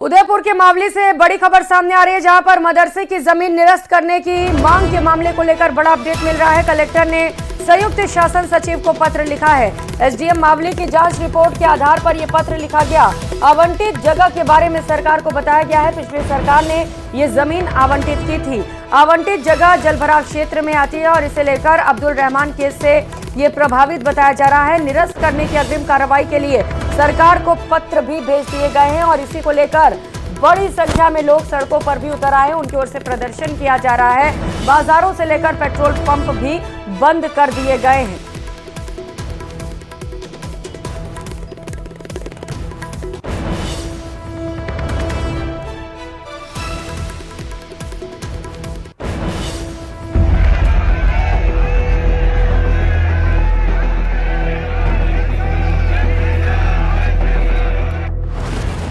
उदयपुर के मावली से बड़ी खबर सामने आ रही है, जहां पर मदरसे की जमीन निरस्त करने की मांग के मामले को लेकर बड़ा अपडेट मिल रहा है। कलेक्टर ने संयुक्त शासन सचिव को पत्र लिखा है। एसडीएम मावली की जांच रिपोर्ट के आधार पर यह पत्र लिखा गया। आवंटित जगह के बारे में सरकार को बताया गया है। पिछली सरकार ने ये जमीन आवंटित की थी। आवंटित जगह जलभराव क्षेत्र में आती है और इसे लेकर अब्दुल रहमान केस से ये प्रभावित बताया जा रहा है। निरस्त करने की अग्रिम कार्रवाई के लिए सरकार को पत्र भी भेज दिए गए हैं और इसी को लेकर बड़ी संख्या में लोग सड़कों पर भी उतर आए हैं। उनकी ओर से प्रदर्शन किया जा रहा है। बाजारों से लेकर पेट्रोल पंप भी बंद कर दिए गए हैं।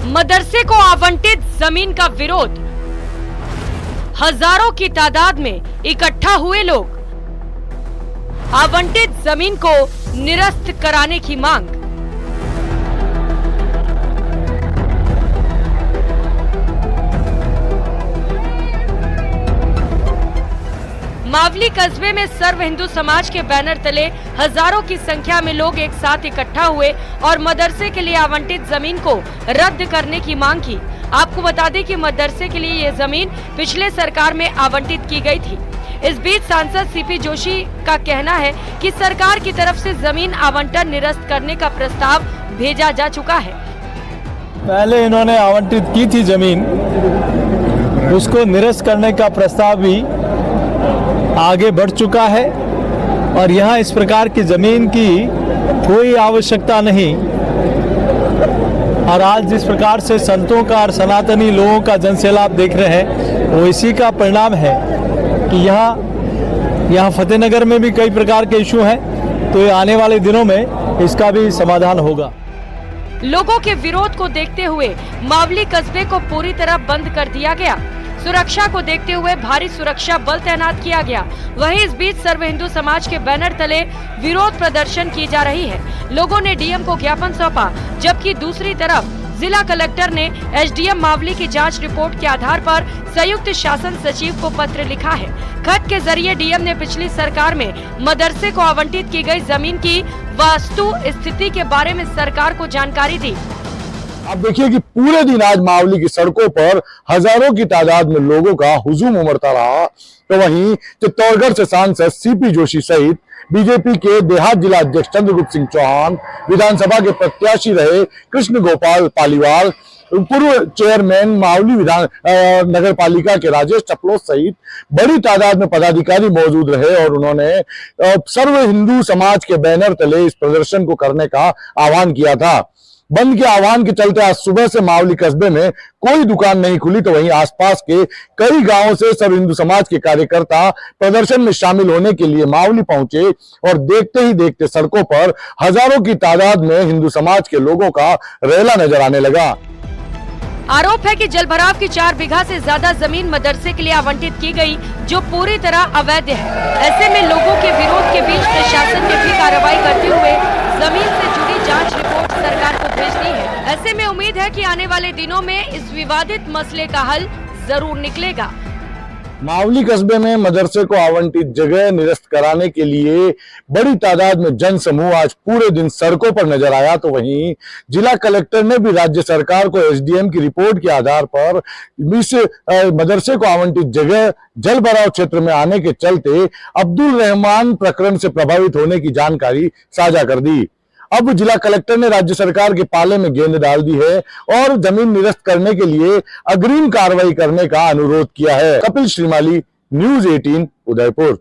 मदरसे को आवंटित जमीन का विरोध, हजारों की तादाद में इकट्ठा हुए लोग, आवंटित जमीन को निरस्त कराने की मांग। मावली कस्बे में सर्व हिंदू समाज के बैनर तले हजारों की संख्या में लोग एक साथ इकट्ठा हुए और मदरसे के लिए आवंटित जमीन को रद्द करने की मांग की। आपको बता दें कि मदरसे के लिए ये जमीन पिछले सरकार में आवंटित की गई थी। इस बीच सांसद सीपी जोशी का कहना है कि सरकार की तरफ से जमीन आवंटन निरस्त करने का प्रस्ताव भेजा जा चुका है। पहले इन्होंने आवंटित की थी जमीन, उसको निरस्त करने का प्रस्ताव भी आगे बढ़ चुका है और यहाँ इस प्रकार की जमीन की कोई आवश्यकता नहीं। और आज जिस प्रकार से संतों का और सनातनी लोगों का जनसैलाब देख रहे हैं, वो इसी का परिणाम है कि यहाँ फतेहनगर में भी कई प्रकार के इशू हैं, तो ये आने वाले दिनों में इसका भी समाधान होगा। लोगों के विरोध को देखते हुए मावली कस्बे को पूरी तरह बंद कर दिया गया। सुरक्षा को देखते हुए भारी सुरक्षा बल तैनात किया गया। वहीं इस बीच सर्व हिंदू समाज के बैनर तले विरोध प्रदर्शन की जा रही है। लोगों ने डीएम को ज्ञापन सौंपा, जबकि दूसरी तरफ जिला कलेक्टर ने एसडीएम मावली की जांच रिपोर्ट के आधार पर संयुक्त शासन सचिव को पत्र लिखा है। खत के जरिए डीएम ने पिछली सरकार में मदरसे को आवंटित की गई जमीन की वास्तु स्थिति के बारे में सरकार को जानकारी दी। आप देखिए कि पूरे दिन आज मावली की सड़कों पर हजारों की तादाद में लोगों का हुजूम उमड़ता रहा। तो वहीं चित्तौड़गढ़ से सांसद सीपी जोशी सहित बीजेपी के देहात जिला अध्यक्ष चंद्रगुप्त सिंह चौहान, विधानसभा के प्रत्याशी रहे कृष्ण गोपाल पालीवाल, पूर्व चेयरमैन मावली नगर पालिका के राजेश टपलोत सहित बड़ी तादाद में पदाधिकारी मौजूद रहे और उन्होंने सर्व हिंदू समाज के बैनर तले इस प्रदर्शन को करने का आह्वान किया था। बंद के आह्वान के चलते आज सुबह से मावली कस्बे में कोई दुकान नहीं खुली, तो वहीं आसपास के कई गांवों से सर्व हिंदू समाज के कार्यकर्ता प्रदर्शन में शामिल होने के लिए मावली पहुंचे और देखते ही देखते सड़कों पर हजारों की तादाद में हिंदू समाज के लोगों का रेला नजर आने लगा। आरोप है कि जलभराव की 4 बीघा से ज्यादा जमीन मदरसे के लिए आवंटित की गई, जो पूरी तरह अवैध है। ऐसे में लोगों के विरोध के बीच प्रशासन ने भी कार्रवाई करते हुए जमीन से जुड़ी जांच रिपोर्ट सरकार को भेज दी है। ऐसे में उम्मीद है कि आने वाले दिनों में इस विवादित मसले का हल जरूर निकलेगा। मावली कस्बे में मदरसे को आवंटित जगह निरस्त कराने के लिए बड़ी तादाद में जन समूह आज पूरे दिन सड़कों पर नजर आया। तो वहीं जिला कलेक्टर ने भी राज्य सरकार को एसडीएम की रिपोर्ट के आधार पर इस मदरसे को आवंटित जगह जलभराव क्षेत्र में आने के चलते अब्दुल रहमान प्रकरण से प्रभावित होने की जानकारी साझा कर दी। अब जिला कलेक्टर ने राज्य सरकार के पाले में गेंद डाल दी है और जमीन निरस्त करने के लिए अग्रिम कार्रवाई करने का अनुरोध किया है। कपिल श्रीमाली, न्यूज़ 18 उदयपुर।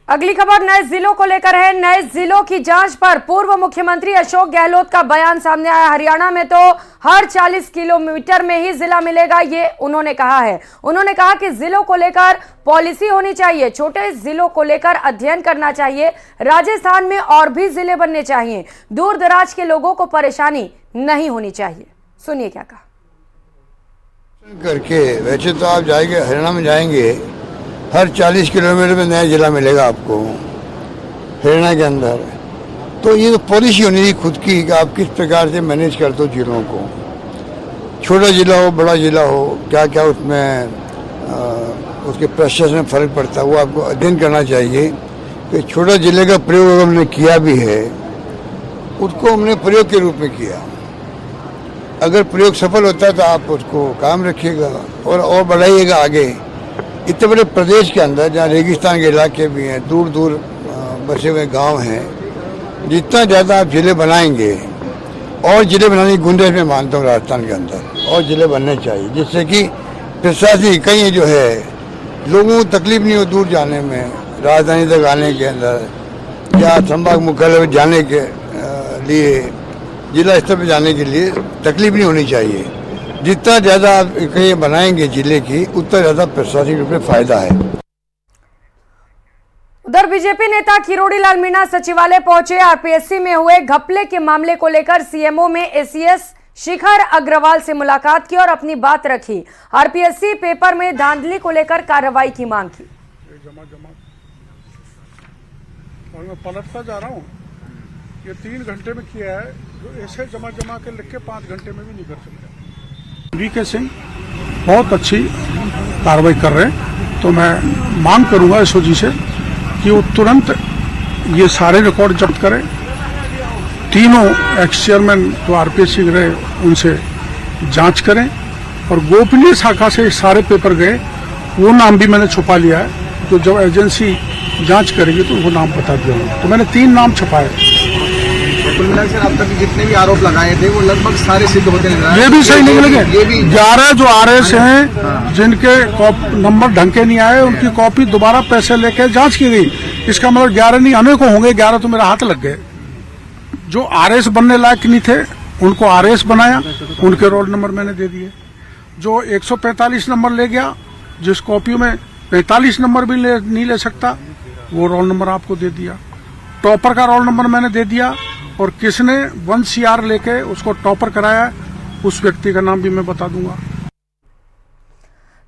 अगली खबर नए जिलों को लेकर है। नए जिलों की जांच पर पूर्व मुख्यमंत्री अशोक गहलोत का बयान सामने आया। हरियाणा में तो हर 40 किलोमीटर में ही जिला मिलेगा, ये उन्होंने कहा है। उन्होंने कहा कि जिलों को लेकर पॉलिसी होनी चाहिए, छोटे जिलों को लेकर अध्ययन करना चाहिए। राजस्थान में और भी जिले बनने चाहिए। दूर दराज के लोगों को परेशानी नहीं होनी चाहिए। सुनिए क्या कहा। करके वैसे तो आप जाएंगे हरियाणा में जाएंगे, हर 40 किलोमीटर में नया जिला मिलेगा आपको हरियाणा के अंदर। तो ये तो पॉलिसी होनी चाहिए खुद की कि आप किस प्रकार से मैनेज करते हो जिलों को। छोटा जिला हो बड़ा जिला हो, क्या क्या उसमें उसके प्रेशर में फर्क पड़ता है, वो आपको अध्ययन करना चाहिए कि छोटा जिले का प्रयोग अगर हमने किया भी है, उसको हमने प्रयोग के रूप में किया। अगर प्रयोग सफल होता है तो आप उसको काम रखिएगा और बढ़ाइएगा आगे। इतने बड़े प्रदेश के अंदर जहाँ रेगिस्तान के इलाके भी हैं, दूर दूर बसे हुए गांव हैं, जितना ज़्यादा आप जिले बनाएंगे, और जिले बनाने की गुंजाइश में मानता हूँ राजस्थान के अंदर, और जिले बनने चाहिए, जिससे कि प्रशासनिक इकाइयाँ जो है लोगों को तकलीफ नहीं हो दूर जाने में, राजधानी तक आने के अंदर या संभाग मुख्यालय जाने के लिए, जिला स्तर पर जाने के लिए तकलीफ नहीं होनी चाहिए। जितना ज़्यादा आप इकाइयाँ बनाएंगे जिले की, उतना ज़्यादा प्रशासनिक रूप में फायदा है। उधर बीजेपी नेता किरोड़ी लाल मीणा सचिवालय पहुंचे। आरपीएससी में हुए घपले के मामले को लेकर सीएमओ में एसीएस शिखर अग्रवाल से मुलाकात की और अपनी बात रखी। आरपीएससी पेपर में धांधली को लेकर कार्रवाई की मांग की। और मैं पलटता जा रहा हूँ, ये 3 घंटे में किया है, जो ऐसे जमा के लिख के 5 घंटे में भी नहीं कर सकते। वीके सिंह बहुत अच्छी कार्रवाई कर रहे हैं, तो मैं मांग करूंगा एसओजी से कि वो तुरंत ये सारे रिकॉर्ड जब्त करें। तीनों एक्स चेयरमैन जो आरपीएससी रहे उनसे जांच करें, और गोपनीय शाखा से सारे पेपर गए, वो नाम भी मैंने छुपा लिया है, तो जब एजेंसी जांच करेगी तो वो नाम बता दिया। तो मैंने 3 नाम छुपाए। कुल मिलाकर सर अब तक जितने भी आरोप लगाए थे वो लगभग सारे सिद्ध होते नजर आए। ये भी सही नहीं लगे। ये भी 11 जो आरएस हैं जिनके नंबर ढंग के नहीं आए, उनकी कॉपी दोबारा पैसे लेके जांच की गई। इसका मतलब 11 नहीं, अनेकों होंगे, 11 तो मेरा हाथ लग गए। जो आरएस बनने लायक नहीं थे उनको आरएस बनाया, उनके रोल नंबर मैंने दे दिए। जो 145 नंबर ले गया, जिस कॉपी में 45 नंबर भी नहीं ले सकता, वो रोल नंबर आपको दे दिया। टॉपर का रोल नंबर मैंने दे दिया, और किसने 1 CR लेके उसको टॉपर कराया, उस व्यक्ति का नाम भी मैं बता दूंगा।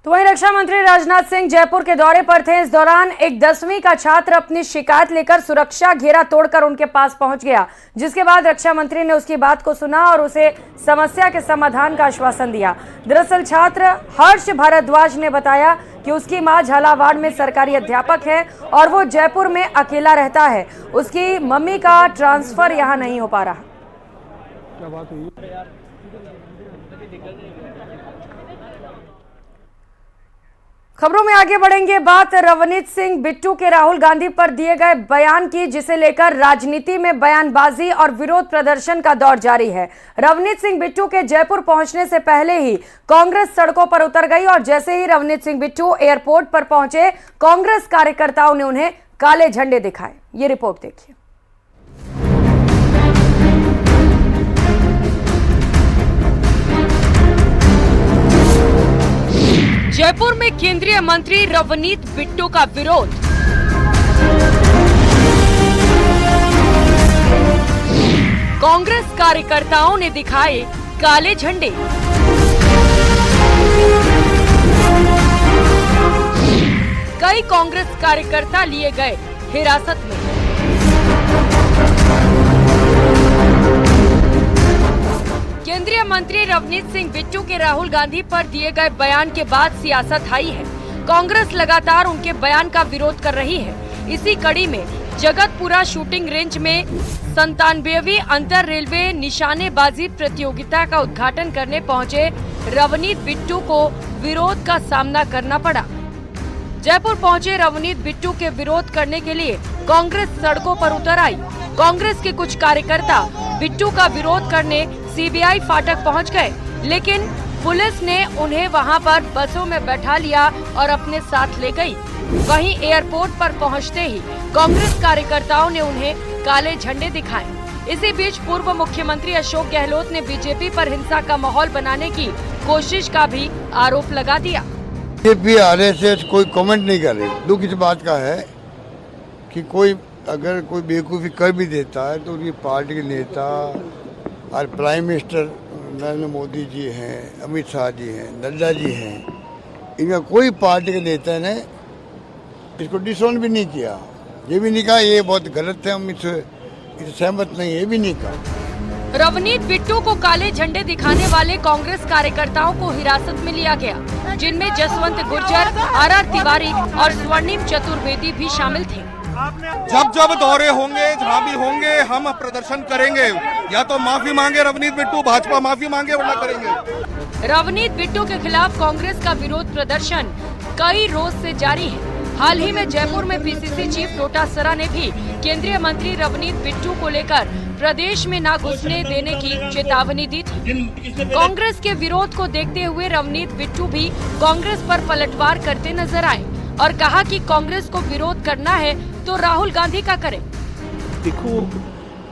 तो वहीं रक्षा मंत्री राजनाथ सिंह जयपुर के दौरे पर थे। इस दौरान एक 10वीं का छात्र अपनी शिकायत लेकर सुरक्षा घेरा तोड़कर उनके पास पहुंच गया, जिसके बाद रक्षा मंत्री ने उसकी बात को सुना और उसे समस्या के समाधान का आश्वासन दिया। दरअसल छात्र हर्ष भारद्वाज ने बताया कि उसकी मां झालावाड़ में सरकारी अध्यापक है और वो जयपुर में अकेला रहता है। उसकी मम्मी का ट्रांसफर यहाँ नहीं हो पा रहा। क्या बात हुई? खबरों में आगे बढ़ेंगे। बात रवनीत सिंह बिट्टू के राहुल गांधी पर दिए गए बयान की, जिसे लेकर राजनीति में बयानबाजी और विरोध प्रदर्शन का दौर जारी है। रवनीत सिंह बिट्टू के जयपुर पहुंचने से पहले ही कांग्रेस सड़कों पर उतर गई, और जैसे ही रवनीत सिंह बिट्टू एयरपोर्ट पर पहुंचे, कांग्रेस कार्यकर्ताओं ने उन्हें काले झंडे दिखाए। ये रिपोर्ट देखिए। जयपुर में केंद्रीय मंत्री रवनीत बिट्टू का विरोध। कांग्रेस कार्यकर्ताओं ने दिखाए काले झंडे। कई कांग्रेस कार्यकर्ता लिए गए हिरासत में। केंद्रीय मंत्री रवनीत सिंह बिट्टू के राहुल गांधी पर दिए गए बयान के बाद सियासत हाई है। कांग्रेस लगातार उनके बयान का विरोध कर रही है। इसी कड़ी में जगतपुरा शूटिंग रेंज में 97वीं अंतर रेलवे निशानेबाजी प्रतियोगिता का उद्घाटन करने पहुंचे रवनीत बिट्टू को विरोध का सामना करना पड़ा। जयपुर पहुंचे रवनीत बिट्टू के विरोध करने के लिए कांग्रेस सड़कों पर उतर आई। कांग्रेस के कुछ कार्यकर्ता बिट्टू का विरोध करने सीबीआई फाटक पहुंच गए, लेकिन पुलिस ने उन्हें वहां पर बसों में बैठा लिया और अपने साथ ले गई। वहीं एयरपोर्ट पर पहुंचते ही कांग्रेस कार्यकर्ताओं ने उन्हें काले झंडे दिखाए। इसी बीच पूर्व मुख्यमंत्री अशोक गहलोत ने बीजेपी पर हिंसा का माहौल बनाने की कोशिश का भी आरोप लगा दिया। बीजेपी आरएसएस कोई कमेंट नहीं कर रही। दुख इस बात का है कि कोई अगर कोई बेवकूफ़ी कर भी देता है तो उनकी पार्टी के नेता और प्राइम मिनिस्टर नरेंद्र मोदी जी हैं, अमित शाह जी हैं, नड्डा जी हैं, इनका कोई पार्टी के नेता ने इसको डिसऑन भी नहीं किया। ये भी नहीं कहा ये बहुत गलत है, हम इससे सहमत नहीं है, ये भी नहीं कहा। रवनीत बिट्टू को काले झंडे दिखाने वाले कांग्रेस कार्यकर्ताओं को हिरासत में लिया गया, जिनमें जसवंत गुर्जर, आर तिवारी और स्वर्णिम चतुर्वेदी भी शामिल थे। जब जब दौरे होंगे, जहाँ भी होंगे, हम प्रदर्शन करेंगे। या तो माफी मांगे रवनीत बिट्टू, भाजपा माफी मांगे, वरना करेंगे। रवनीत बिट्टू के खिलाफ कांग्रेस का विरोध प्रदर्शन कई रोज से जारी है। हाल ही में जयपुर में पीसीसी चीफ डोटासरा ने भी केंद्रीय मंत्री रवनीत बिट्टू को लेकर प्रदेश में न घुसने देने की चेतावनी दी थी। कांग्रेस के विरोध को देखते हुए रवनीत बिट्टू भी कांग्रेस पर पलटवार करते नजर आए और कहा कि कांग्रेस को विरोध करना है तो राहुल गांधी का करे। देखो,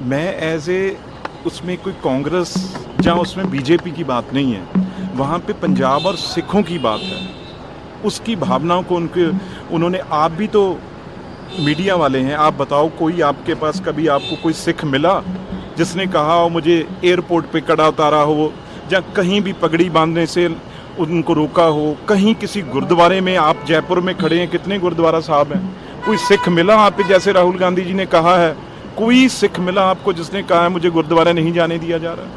मैं एज ए उसमें कोई कांग्रेस जहाँ उसमें बीजेपी की बात नहीं है, वहाँ पे पंजाब और सिखों की बात है। उसकी भावनाओं को उन्होंने, आप भी तो मीडिया वाले हैं, आप बताओ कोई आपके पास कभी आपको कोई सिख मिला जिसने कहा हो मुझे एयरपोर्ट पे कड़ा उतारा हो, या कहीं भी पगड़ी बांधने से उनको रोका हो, कहीं किसी गुरुद्वारे में, आप जयपुर में खड़े हैं, कितने गुरुद्वारा साहब हैं, कोई सिख मिला आपको जैसे राहुल गांधी जी ने कहा है? कोई सिख मिला आपको जिसने कहा है मुझे गुरुद्वारे नहीं जाने दिया जा रहा है?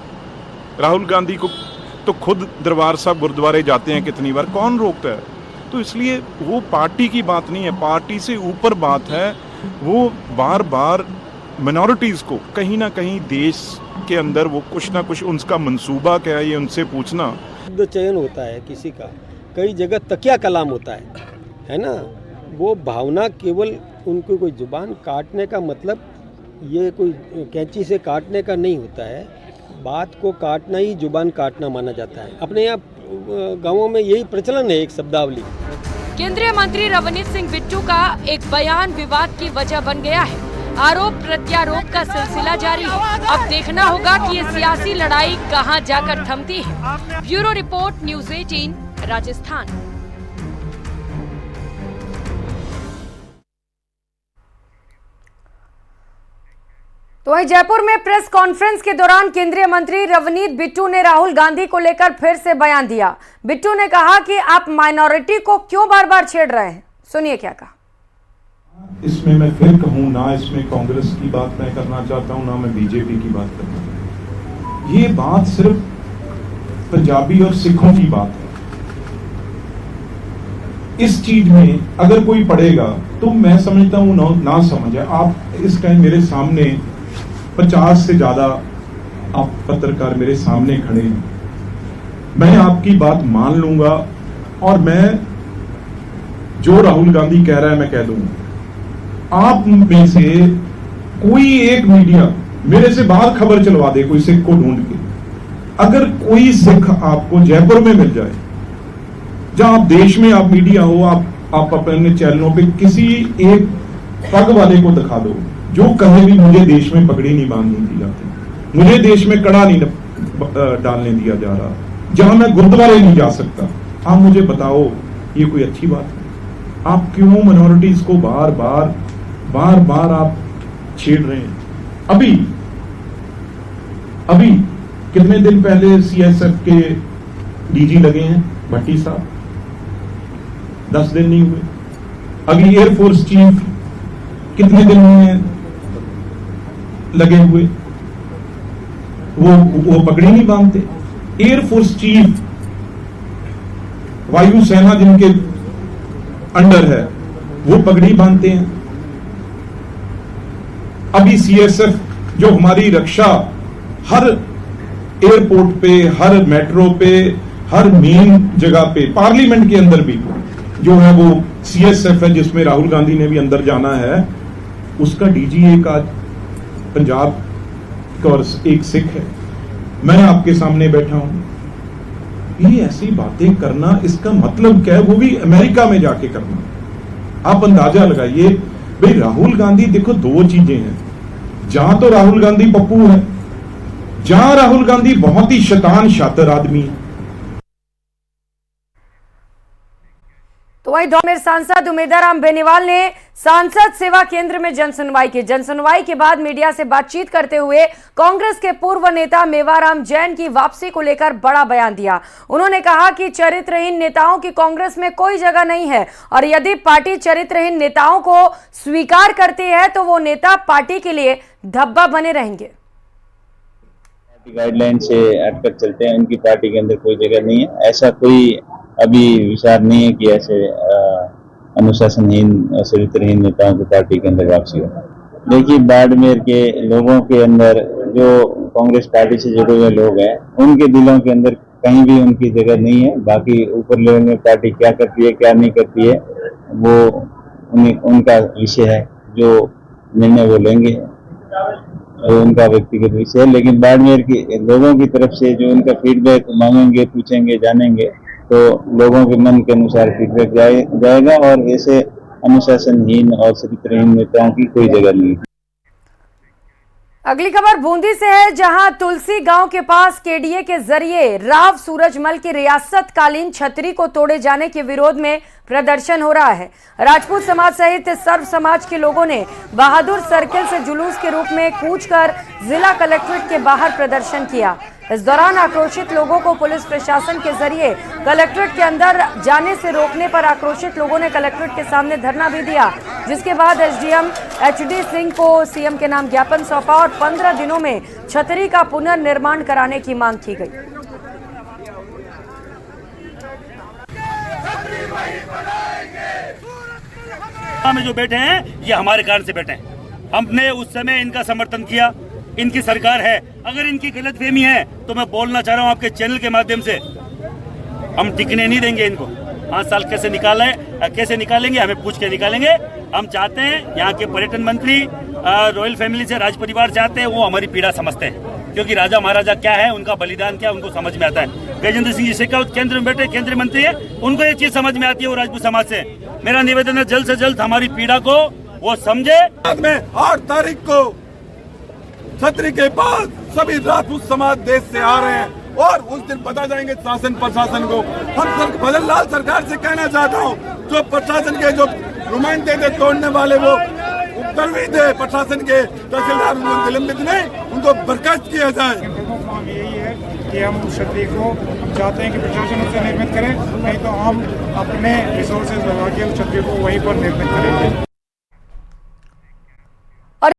राहुल गांधी को तो खुद दरबार साहब गुरुद्वारे जाते हैं कितनी बार, कौन रोकता है? तो इसलिए वो पार्टी की बात नहीं है, पार्टी से ऊपर बात है। वो बार बार मिनॉरिटीज़ को कहीं ना कहीं देश के अंदर वो कुछ ना कुछ उनका मंसूबा क्या है, ये उनसे पूछना। शब्द चयन होता है किसी का, कई जगह तकिया कलाम होता है ना। वो भावना केवल उनको कोई जुबान काटने का मतलब ये कोई कैंची से काटने का नहीं होता है। बात को काटना ही जुबान काटना माना जाता है। अपने यहाँ गाँवों में यही प्रचलन है, एक शब्दावली। केंद्रीय मंत्री रवनीत सिंह बिट्टू का एक बयान विवाद की वजह बन गया है। आरोप प्रत्यारोप का सिलसिला जारी है। अब देखना होगा कि ये सियासी लड़ाई कहां जाकर थमती है। Bureau report, news 18, Rajasthan. तो वहीं जयपुर में प्रेस कॉन्फ्रेंस के दौरान केंद्रीय मंत्री रवनीत बिट्टू ने राहुल गांधी को लेकर फिर से बयान दिया। बिट्टू ने कहा कि आप माइनॉरिटी को क्यों बार बार छेड़ रहे हैं, सुनिए क्या कहा। इसमें मैं फिर कहूं ना, इसमें कांग्रेस की बात मैं करना चाहता हूं, ना मैं बीजेपी की बात करना चाहता हूं। ये बात सिर्फ पंजाबी और सिखों की बात है। इस चीज में अगर कोई पढ़ेगा तो मैं समझता हूं ना समझ है। आप इस टाइम मेरे सामने 50 से ज्यादा आप पत्रकार मेरे सामने खड़े हैं, मैं आपकी बात मान लूंगा और मैं जो राहुल गांधी कह रहा है मैं कह दूंगा। आप में से कोई एक मीडिया मेरे से बाहर खबर चलवा दे, कोई सिख को ढूंढ के, अगर कोई सिख आपको जयपुर में मिल जाए, जहां आप देश में आप मीडिया हो, आप अपने चैनलों पे किसी एक पग वाले को दिखा दो जो कहे भी मुझे देश में पगड़ी नहीं बांधनी दी जाती, मुझे देश में कड़ा नहीं डालने दिया जा रहा, जहां मैं गुरुद्वारे नहीं जा सकता, आप मुझे बताओ ये कोई अच्छी बात है? आप क्यों मिनॉरिटीज को बार बार आप छेड़ रहे हैं? अभी कितने दिन पहले सीएसएफ के डीजी लगे हैं भट्टी साहब, 10 दिन नहीं हुए। अभी एयरफोर्स चीफ कितने दिन में लगे हुए, वो पगड़ी नहीं बांधते। एयरफोर्स चीफ, वायुसेना जिनके अंडर है, वो पगड़ी बांधते हैं। अभी सीएसएफ जो हमारी रक्षा हर एयरपोर्ट पे, हर मेट्रो पे, हर मेन जगह पे, पार्लियामेंट के अंदर भी जो है वो सीएसएफ है, जिसमें राहुल गांधी ने भी अंदर जाना है, उसका डीजी एक आज पंजाब का और एक सिख है। मैं आपके सामने बैठा हूं। ये ऐसी बातें करना, इसका मतलब क्या है? वो भी अमेरिका में जाके करना। आप अंदाजा लगाइए भाई, राहुल गांधी, देखो दो चीजें हैं, जहां तो राहुल गांधी पप्पू है, जहां राहुल गांधी बहुत ही शैतान शातिर आदमी है। तो वहीं धौमेर सांसद उमेदाराम बेनीवाल ने सांसद सेवा केंद्र में जनसुनवाई की। जनसुनवाई के बाद मीडिया से बातचीत करते हुए कांग्रेस के पूर्व नेता मेवाराम जैन की वापसी को लेकर बड़ा बयान दिया। उन्होंने कहा कि चरित्रहीन नेताओं की कांग्रेस में कोई जगह नहीं है और यदि पार्टी चरित्रहीन नेताओं को स्वीकार करती है तो वो नेता पार्टी के लिए धब्बा बने रहेंगे। गाइडलाइन से हटकर चलते हैं, उनकी पार्टी के अंदर कोई जगह नहीं है। ऐसा कोई अभी विचार नहीं है कि ऐसे अनुशासनहीन चरित्रहीन नेताओं की पार्टी के अंदर वापसी हो। देखिए, बाड़मेर के लोगों के अंदर जो कांग्रेस पार्टी से जुड़े हुए लोग हैं, उनके दिलों के अंदर कहीं भी उनकी जगह नहीं है। बाकी ऊपर लेवल में पार्टी क्या करती है क्या नहीं करती है वो उनका विषय है, जो निर्णय वो लेंगे वो उनका व्यक्तिगत विषय है। लेकिन बाड़मेर के लोगों की तरफ से जो उनका फीडबैक मांगेंगे, पूछेंगे, जानेंगे तो लोगों के मन के अनुसार फीडबैक जाएगा और ऐसे अनुशासनहीन और चरित्रहीन नेताओं की कोई जगह नहीं है। अगली खबर बूंदी से है, जहां तुलसी गांव के पास केडीए के जरिए राव सूरजमल की रियासतकालीन छतरी को तोड़े जाने के विरोध में प्रदर्शन हो रहा है। राजपूत समाज सहित सर्व समाज के लोगों ने बहादुर सर्किल से जुलूस के रूप में कूचकर जिला कलेक्ट्रेट के बाहर प्रदर्शन किया। इस दौरान आक्रोशित लोगों को पुलिस प्रशासन के जरिए कलेक्ट्रेट के अंदर जाने से रोकने पर आक्रोशित लोगों ने कलेक्ट्रेट के सामने धरना भी दिया, जिसके बाद एसडीएम एचडी सिंह को सीएम के नाम ज्ञापन सौंपा और 15 दिनों में छतरी का पुनर्निर्माण कराने की मांग की गई। में जो बैठे हैं ये हमारे कारण से बैठे हैं। हमने उस समय इनका समर्थन किया, इनकी सरकार है। अगर इनकी गलतफहमी है तो मैं बोलना चाह रहा हूं आपके चैनल के माध्यम से, हम टिकने नहीं देंगे इनको। 5 साल कैसे निकाला है, कैसे निकालेंगे, हमें पूछ के निकालेंगे। हम चाहते हैं यहाँ के पर्यटन मंत्री रॉयल फैमिली से राज परिवार चाहते हैं, वो हमारी पीड़ा समझते हैं, क्योंकि राजा महाराजा क्या है, उनका बलिदान क्या है, उनको समझ में आता है। गजेंद्र सिंह जी शेखावत केंद्र में बैठे केंद्रीय मंत्री है, उनको ये चीज समझ में आती है वो राजपूत समाज से। मेरा निवेदन है जल्द से जल्द हमारी पीड़ा को वो समझे। 8 तारीख को छतरी के पास सभी राजपूत समाज देश से आ रहे हैं और उस दिन बता जाएंगे शासन प्रशासन को। हम भजन लाल सरकार से कहना चाहता हूँ, जो प्रशासन के जो नुमाइंदे थे तोड़ने वाले, वो उपद्रवी थे प्रशासन के, तहसीलदार उनको निलंबित नहीं, उनको बर्खास्त किया जाए। मांग यही है कि हम उस छतरी को चाहते हैं कि प्रशासन उसे निर्मित करे, नहीं तो हम अपने रिसोर्सेज लगा के उस छतरी को वहीं पर निर्मित करेंगे।